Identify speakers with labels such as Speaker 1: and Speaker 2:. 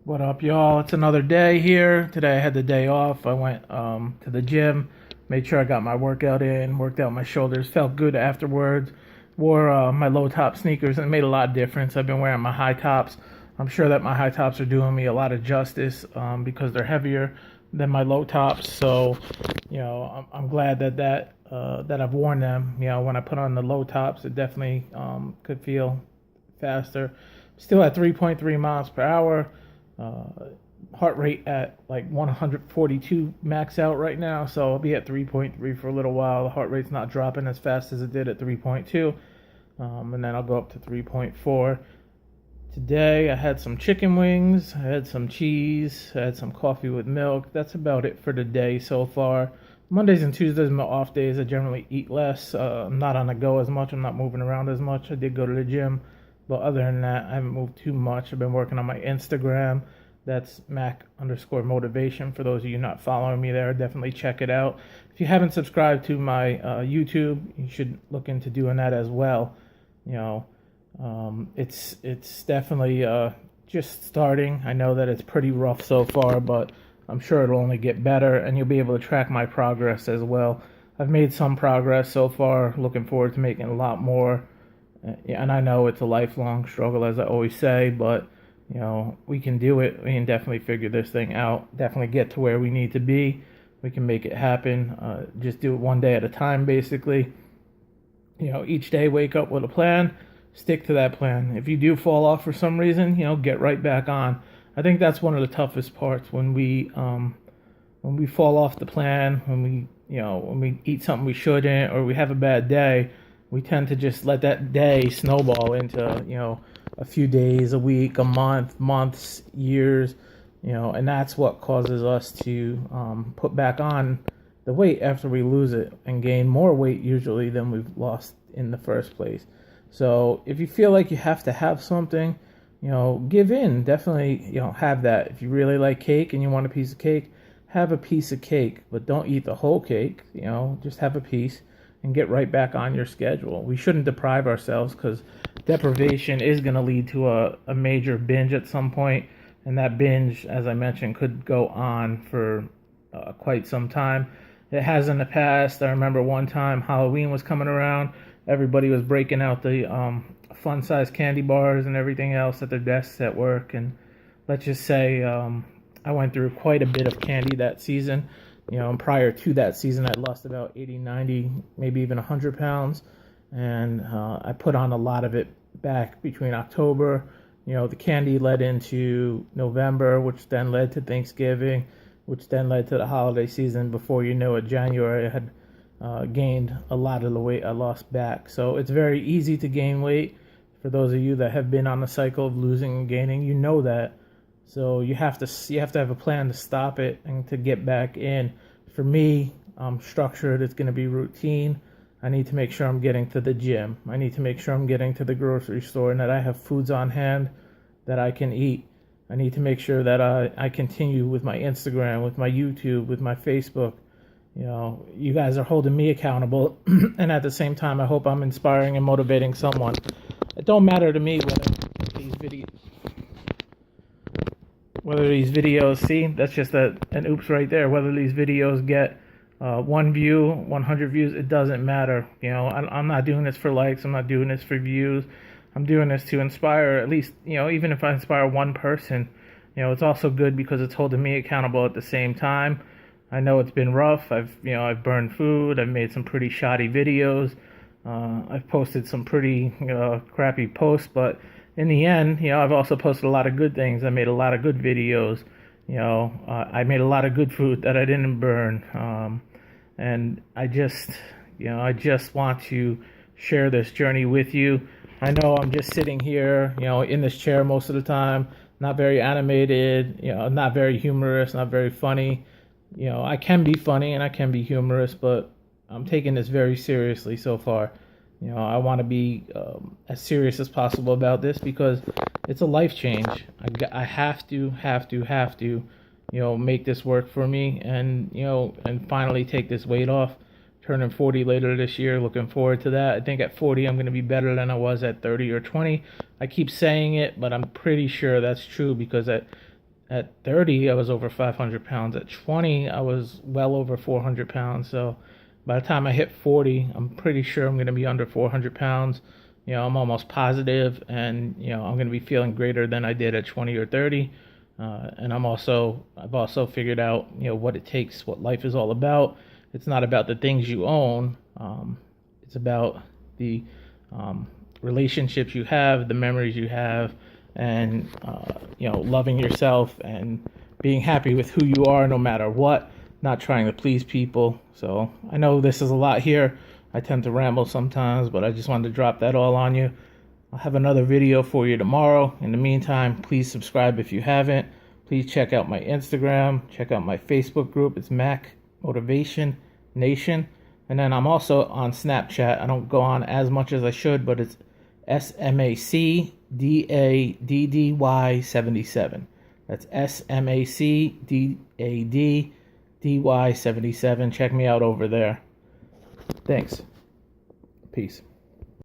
Speaker 1: What up, y'all? It's another day here. Today I had the day off. I went to the gym, made sure I got my workout in, worked out my shoulders, felt good afterwards. Wore my low top sneakers and it made a lot of difference. I've been wearing my high tops. I'm sure that my high tops are doing me a lot of justice because they're heavier than my low tops. So, I'm glad that I've worn them. When I put on the low tops, it definitely could feel faster. Still at 3.3 miles per hour. uh, Heart rate at like 142 max out right now, so I'll be at 3.3 for a little while. The heart rate's not dropping as fast as it did at 3.2, and then I'll go up to 3.4. Today I had some chicken wings, I had some cheese, I had some coffee with milk. That's about it for the day so far. Mondays and Tuesdays are my off days. I generally eat less. I'm not on the go as much. I'm not moving around as much. I did go to the gym, but other than that, I haven't moved too much. I've been working on my Instagram. That's Mac underscore motivation. For those of you not following me there, definitely check it out. If you haven't subscribed to my YouTube, you should look into doing that as well. You know, it's definitely just starting. I know that it's pretty rough so far, but I'm sure it'll only get better, and you'll be able to track my progress as well. I've made some progress so far. Looking forward to making a lot more. And I know it's a lifelong struggle, as I always say, but we can do it. We can definitely figure this thing out. Definitely get to where we need to be. We can make it happen. Just do it one day at a time, basically. Each day wake up with a plan, stick to that plan. If you do fall off for some reason, get right back on. I think that's one of the toughest parts when we fall off the plan, when we eat something we shouldn't, or we have a bad day. We tend to just let that day snowball into a few days, a week, a month, months, years, and that's what causes us to put back on the weight after we lose it and gain more weight usually than we've lost in the first place. So if you feel like you have to have something, give in. Definitely, have that. If you really like cake and you want a piece of cake, have a piece of cake, but don't eat the whole cake. Just have a piece and get right back on your schedule. We shouldn't deprive ourselves, because deprivation is going to lead to a major binge at some point, and that binge, as I mentioned, could go on for quite some time. It has in the past. I remember one time Halloween was coming around. Everybody was breaking out the fun-sized candy bars and everything else at their desks at work. And let's just say I went through quite a bit of candy that season. And prior to that season, I'd lost about 80, 90, maybe even 100 pounds. And I put on a lot of it back between October. The candy led into November, which then led to Thanksgiving, which then led to the holiday season. Before you know it, January, I had gained a lot of the weight I lost back. So it's very easy to gain weight. For those of you that have been on the cycle of losing and gaining, you know that. So you have to have a plan to stop it and to get back in. For me, I'm structured. It's going to be routine. I need to make sure I'm getting to the gym. I need to make sure I'm getting to the grocery store and that I have foods on hand that I can eat. I need to make sure that I continue with my Instagram, with my YouTube, with my Facebook. You guys are holding me accountable, and at the same time, I hope I'm inspiring and motivating someone. It don't matter to me whether these videos, see, that's just an oops right there. Whether these videos get 1 view, 100 views, it doesn't matter. I'm not doing this for likes. I'm not doing this for views. I'm doing this to inspire, at least, even if I inspire one person, it's also good because it's holding me accountable at the same time. I know it's been rough. I've burned food. I've made some pretty shoddy videos. I've posted some pretty crappy posts, but in the end, I've also posted a lot of good things. I made a lot of good videos. I made a lot of good food that I didn't burn. And I just want to share this journey with you. I know I'm just sitting here, in this chair most of the time, not very animated, not very humorous, not very funny. I can be funny and I can be humorous, but I'm taking this very seriously so far. I want to be as serious as possible about this because it's a life change. I have to, make this work for me and finally take this weight off. Turning 40 later this year, looking forward to that. I think at 40 I'm going to be better than I was at 30 or 20. I keep saying it, but I'm pretty sure that's true because at at 30, I was over 500 pounds. At 20, I was well over 400 pounds. So by the time I hit 40, I'm pretty sure I'm going to be under 400 pounds. I'm almost positive, and I'm going to be feeling greater than I did at 20 or 30. And I've also figured out, what it takes, what life is all about. It's not about the things you own. It's about the relationships you have, the memories you have, and loving yourself and being happy with who you are no matter what, not trying to please people. So I know this is a lot here. I tend to ramble sometimes, but I just wanted to drop that all on you. I'll have another video for you tomorrow. In the meantime, please subscribe if you haven't. Please check out my Instagram, check out my Facebook group. It's Mac Motivation Nation. And then I'm also on Snapchat. I don't go on as much as I should, but it's SMACDADDY77. That's SMACDADDY77. Check me out over there. Thanks. Peace.